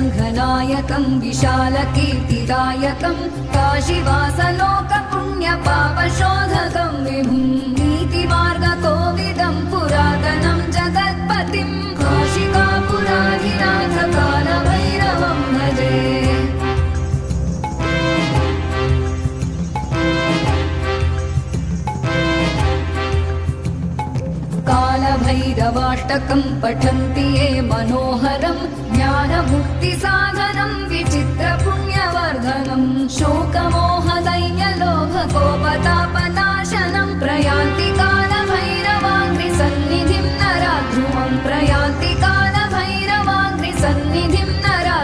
शङ्खनायकं विशालकीर्तिदायकं काशीवासलोकपुण्यपापशोधकं विभुं नीतिमार्गकोविदं पुरातनं जगत्पतिं काशिकापुराधिनाथ कालभैरवं भजे। कालभैरवाष्टकं पठन्